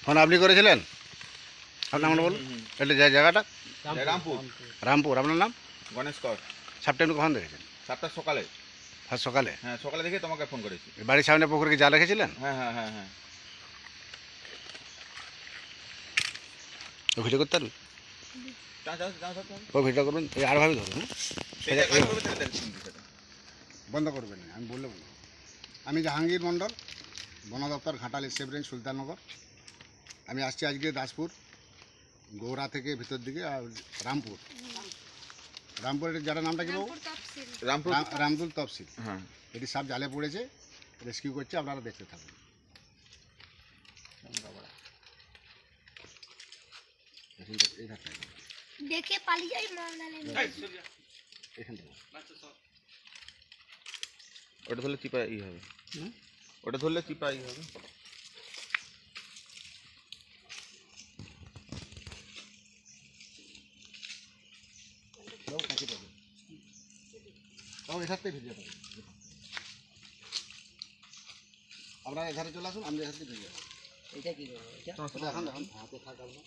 Phone আপনি করেছিলেন? আপনার নাম বলুন। এটা জায়গাটা রামপুর। রামপুর। আপনার নাম? গণেশ কর। সাপটা আপনি কখন দেখেছেন? 7টার সকালে। ফার্স্ট সকালে? হ্যাঁ, সকালে দেখে তোমাকে ফোন করেছি। বাড়ির সামনে পুকুরে কি জাল রেখেছিলেন? হ্যাঁ হ্যাঁ হ্যাঁ হ্যাঁ। ভিডিও করতে পারবেন? ও ভিডিও করবেন, এই আরভাবে ধরুন। বন্ধ করবেন না, আমি বললে বলবো। আমি জাহাঙ্গীর মণ্ডল, বন দপ্তর, ঘাটাল সেব রেঞ্জ, সুলতাননগর। আমি আসছি আজকে দাসপুর গৌরা থেকে ভিতর দিকে রামপুর। রামপুরের যারা নামটা কি বাবু? রামদুল তফসিল। হ্যাঁ, এটি সাপ জালে পড়েছে, রেস্কিউ করছে, আপনারা দেখতে থাকুন। দেখে পালিয়ে যাই ওটা ধরলে চিপা হবে, ওটা ধরলে চিপা হবে। আপনারা এখানে চলে আসুন, আমি এখান থেকে ভিডিও। এটা কি এখন দেখুন হাতে থাকা না।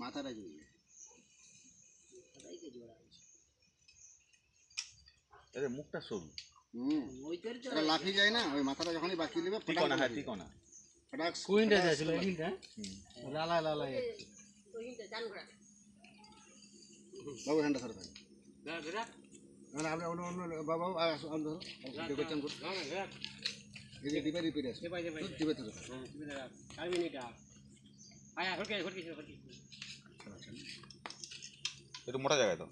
মাথাটা জড়িয়ে মুখটা সরু, লাফিয়ে যায় না, ওই মাথাটা যখনই বাঁচিয়ে নেবে ঠিকানা। হ্যাঁ, ঠিকানা। কুইন্টা যাচ্ছিল এইটা লালা লালা বাবু হ্যান্ডা ধরো ভাই। মানে আপনি অন্য অন্য বাবু আসুন ধরো, দেখছেন এই যে ডিবে রিপিট আছে, ডিবে ধরো। একটু মোটা জায়গায় তো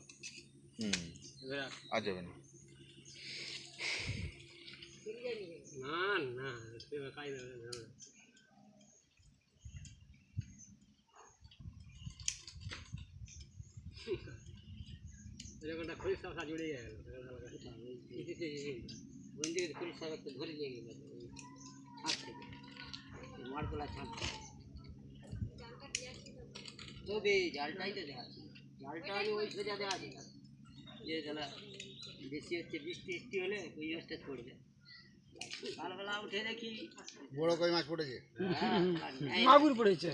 আর যাবে না। না এরকমটা খরিস সাথে জুড়ে গেল, খরিস সাথে ধরে নিয়ে গেল ছাদ থেকে মারতলা ছাদ। তবে জালটাই তো দেখা যাচ্ছে, জালটা ওই সোজা দেখা যায় যে তাহলে বেশি হচ্ছে, বৃষ্টি বৃষ্টি হলে ওই মাছটা পড়বে। কালবেলা উঠে দেখি বড় কই মাছ পড়েছে, মাগুর পড়েছে।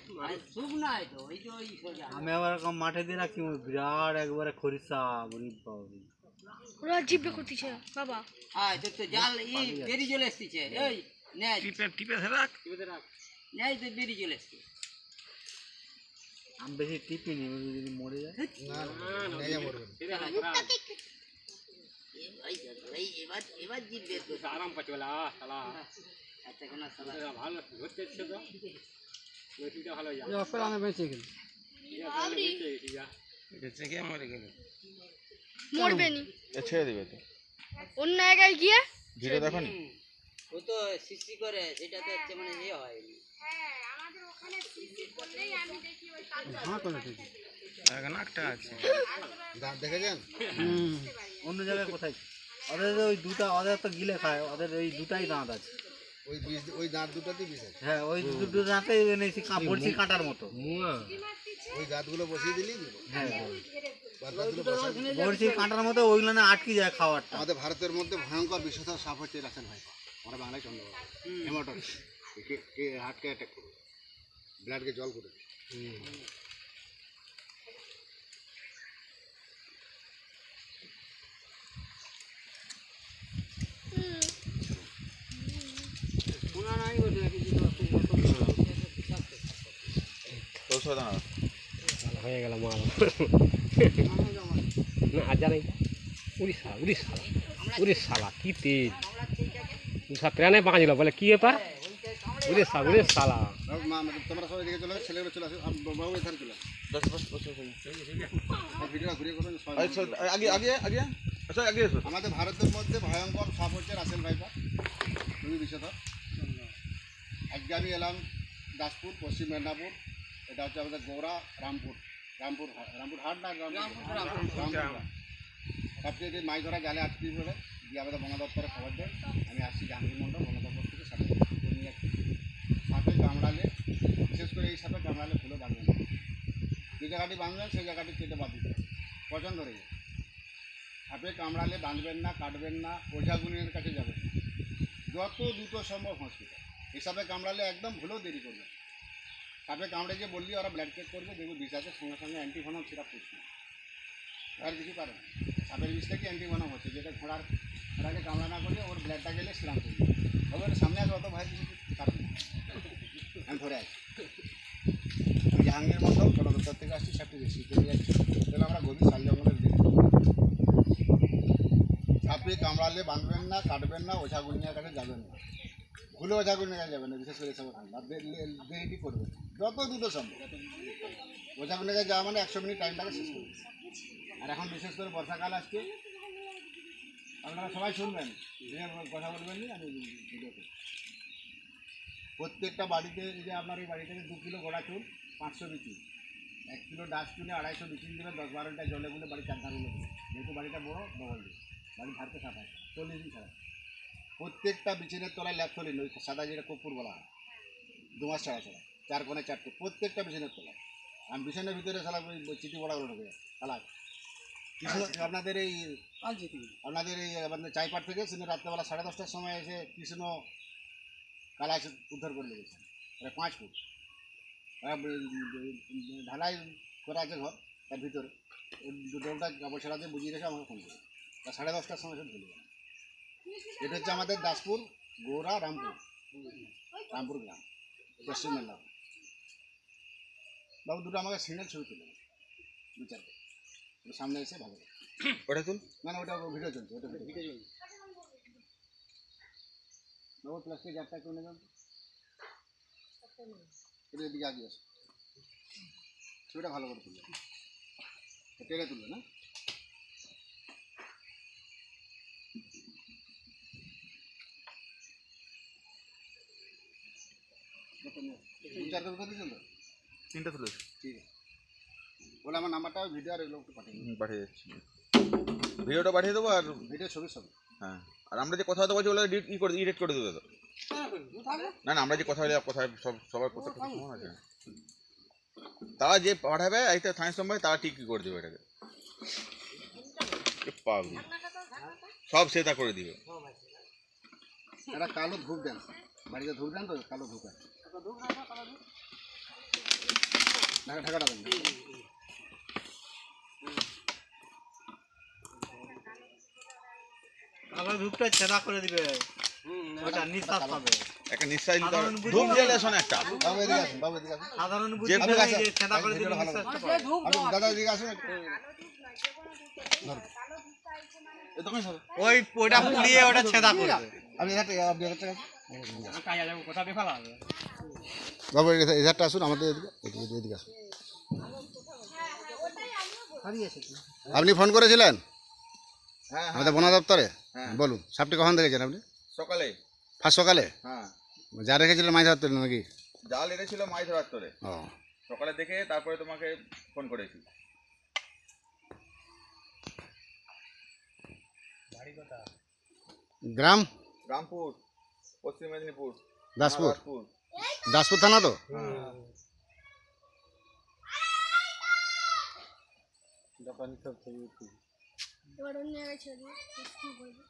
শুভ নাই তো, ওই যে ওই সোজা। আমি আবার মাঠে দিয়ে রাখি বিরাট একবারে খরিসা ওরা জিভে করতেছে বাবা। হ্যাঁ, তো জাল ই বেরি চলে এসেছে। এই নে টিপে রাখ নেই তো বেরি চলে এসেছে। আমি বেশি টিপিনি, যদি মরে যায় এবার জিভ বের করছে। আরাম পাচ্ছে বলে আচ্ছা কেন সালা ভালো ধরতে তো ভালো মরবে নি, ছেড়ে দিবে তো। অন্য জায়গায় গিয়ে ভিডিও দেখো নি? ও তো সিসি করে, সেটা তো হচ্ছে মানে ইয়ে হয়নি। দাঁত দেখেছেন? অন্য জায়গায় কোথায় ওদের ওই দুটা, ওদের তো গিলে খায়, ওদের ওই দুটাই দাঁত আছে। ওই বিষ, ওই দাঁত দুটাতেই বিষ আছে। হ্যাঁ, ওই দুটো দাঁতে বলছি কাঁটার মতো। ওই দাঁতগুলো বসিয়ে দিলেই দিল। হ্যাঁ, দাঁতগুলো বসাই বলছি কাঁটার মতো, ওইগুলো না আটকে যায় খাওয়ারটা। আমাদের ভারতের মধ্যে ভয়ঙ্কর বিষধর সাপ হচ্ছে রাসেল ভাই, আমরা বাংলায় চন্দ্রবাবু হেমাটক্স, হার্টকে অ্যাটাক করবে, ব্লাডকে জল করে দেবে। হয়ে গেল মাল না আজ জানাই উড়িষ্যা কি তেজ সব প্রাণে বাঁচল বলে কি ব্যাপার উড়িষ্যা তোমরা সবাই দিকে চলে আসো, ছেলেগুলো চলে আসো, বাবু এখানে চলে আসো। ভিডিওটা ঘুরিয়ে করবেন। আমাদের ভারতের মধ্যে ভয়ঙ্কর সাপ হচ্ছে রাসেল ভাইপার, খুবই বিষধর। আজকে আমি এলাম দাসপুর, পশ্চিম মেদিনীপুর এটা হচ্ছে আমাদের গৌরা রামপুর রামপুর হাট না রামপুর সবচেয়ে মাছ ধরা জালে আটকে পড়ে দিয়ে আমাদের বন দপ্তরে খবর দেয়। আমি আসছি জাহাঙ্গীর মন্ডল বন দপ্তর থেকে সাপে নিয়ে যাচ্ছি। সাপে কামড়ালে বিশেষ করে এই সাপে কামড়ালে ফুলে বাঁধবেন না। যে জায়গাটি বাঁধবেন সেই জায়গাটি কেটে বাদ দিতে হবে, পছন্দ ধরে যায়। সাপে কামড়ালে বাঁধবেন না, কাটবেন না, ওঝাগুনির কাছে যাবেন না, যত দ্রুত সম্ভব হসপিটাল। এই সাপে কামড়ালে একদম ভুলেও দেরি করবেন। সাপে কামড়ে যে বললি ওরা ব্লাড চেক করবে, দেখবে বিষ আছে, সঙ্গে সঙ্গে অ্যান্টিভেনম সিরাপ করছে, আর কিছু পারে না। সাপের বিষ থেকে অ্যান্টিভেনম হচ্ছে, যেটা ঘোড়াকে কামড়া না করলে ওর ব্লাডটা গেলে সিরাম করবে। তবে ওর সামনে আসবে, অত ভয় কিছু কারণ নেই। আমি ধরে আছি, আমি জাহাঙ্গীর মন্ডল বন দপ্তর থেকে আসছি, সাপটি বেশি চলে যাচ্ছি। তাহলে আমরা গভীর শাল জঙ্গলের দিকে সাপে কামড়ালে বাঁধবেন না, কাটবেন না, ওঝাগুনিয়ার কাছে যাবেন না, ভুলে ওঝাগুনিয়ার কাছে যাবেন না, বিশেষ করে এসব দেরিটি করবেন যত দ্রুত সম্ভব। ওঝাগুনিয়ার কাছে যাওয়া মানে 100 মিনিট টাইমটাকে শেষ করবেন। আর এখন বিশেষ করে বর্ষাকাল আসছে, আপনারা সবাই শুনবেন, কথা বলবেন নি, আমি ভিডিও করছি। প্রত্যেকটা বাড়িতে, এই যে আপনার এই বাড়ি থেকে 2 কিলো গোড়া চুন, 500 বিচি, 1 কিলো ডাস্টবিনে 250 বিচিন দেবেন, 10-12টা জলে গুলে বাড়ি চারধারে দেবেন। যেহেতু বাড়িটা বড়, ডবল দিয়ে বাড়ি ধারকে সাফাই 40 দিন ছাড়া। প্রত্যেকটা বিচিনের তলায় ল্যাপথলিন, ওই সাদা যেটা কপুর বলা হয়, 2 মাস ছাড়া ছাড়া, 4 কোণে 4টে, প্রত্যেকটা বিচিনের তলায়। আমি বিছানের ভিতরে সালা ওই চিঠি বড়াগুলো ঢুকে যায় সালা। আপনাদের এই আমাদের চাইপাট থেকে সেদিন রাত্রেবেলা 10:30টার সময় এসে কৃষ্ণ কালা উদ্ধার করে লেগেছে, 5 ফুট ঢালাই করা আছে ঘর, তার ভিতরে ডোলটা কাপড় ছাড়া দিয়ে বুঝিয়ে রেখে আমাকে ফোন করে, তা 10:30টার সময় এসে ধরে গেল। এটা হচ্ছে আমাদের দাসপুর গৌরা রামপুর গ্রাম, পশ্চিম মেদিনীপুর। বাবু দুটো আমাকে সিঙ্গেল ছবি তুলে বিচার সামনে এসে ভালো ওটা তুল। না না, ওটা ভিডিও চলছে, ওটা ভিডিও চলছে। বাবু প্লাস্টিক একটা একটু নেবেন, এটা এদিকে আগে আসে, ছবিটা ভালো করে তুলবে, টেনে তুলবে না। চারটা দুটো দিয়েছেন তো? 3টা তুলেছে, ঠিক আছে, বলে আমার নাম্বারটা ভিডিও আর এগুলো একটু পাঠিয়ে দিন। পাঠিয়ে যাচ্ছি। ভিডিওটা পাঠিয়ে দেবো, আর ভিডিও ছবি সব। হ্যাঁ, আর আমরা যে কথা বলছি ওগুলো এডিট করে দেবে তো? না না, আমরা যে কথা বলি, কোথায় সবার কোথায় সমান আছে, তারা যে পাঠাবে এইটা থানায় সম্ভব, তারা ঠিক করে দেবে এটাকে, পাবি সব সেটা করে দিবে। একটা কালো ধূপ দেন, বাড়িতে ধূপ দেন তো, কালো ধূপ আছে, ঢাকাটা দেন। আবার ধূপটা ছেদা করে দিবে, ওটা নিঃশ্বাস পাবে। একটা নিশ্চয় ধূপ জ্বালে শোন একটা, বাবু এদিকে আসুন, বাবু এদিকে আসুন, সাধারণ বুদ্ধি যে- করে যে ছেদা করে দিলে নিঃশ্বাস পাবে। আপনি দাদা এদিকে আসুন একটু। ওই ওটা পুড়িয়ে ওটা ছেদা করবে। আপনি বাবু এধারটা আসুন, আমাদের এদিকে আসুন। আপনি ফোন করেছিলেন হ্যাঁ আমাদের বন দপ্তরে? হ্যাঁ। বলুন, সাপটি কখন দেখেছেন আপনি? সকালে। ফার্স্ট সকালে? হ্যাঁ, যা রেখেছিলেন মাছ ধরতে নাকি? জাল এনেছিল মাছ ধরার তোরে, ও, সকালে দেখে তারপরে তোমাকে ফোন করেছি। গ্রাম রামপুর, পশ্চিম মেদিনীপুর, দাসপুর, দাসপুর। দাসপুর থানা তো? এবার অন্য জায়গায় ছেড়ে দিই, কি করবো?